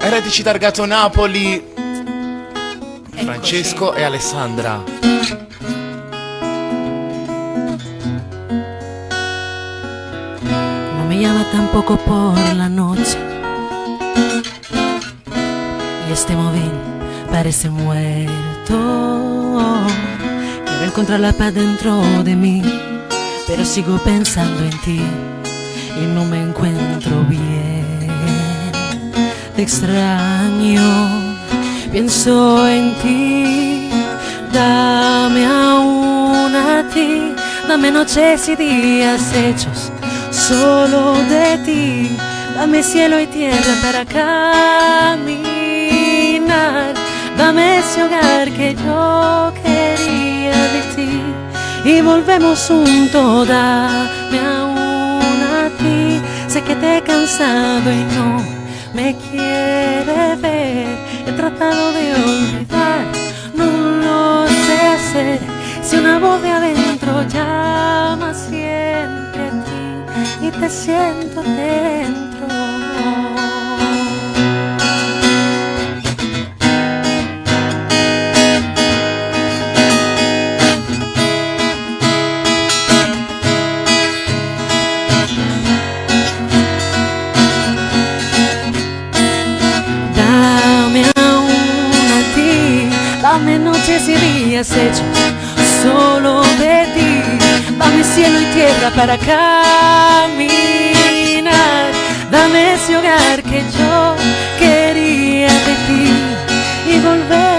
Eretici targato Napoli, Francesco e Alessandra. No me llama tampoco por la noche y este móvil parece muerto. Quiero encontrar la paz dentro de mí, pero sigo pensando en ti y no me encuentro bien. Te extraño, pienso en ti. Dame aún a ti, dame noches y días hechos solo de ti. Dame cielo y tierra para caminar. Dame ese hogar que yo quería de ti y volvemos juntos. Dame aún a ti. Sé que te he cansado y no me quiere ver. He tratado de olvidar, no lo sé hacer. Si una voz de adentro llama siempre a ti y te siento dentro. Dame noches y días hechos solo de ti. Dame cielo y tierra para caminar. Dame ese hogar que yo quería de ti y volver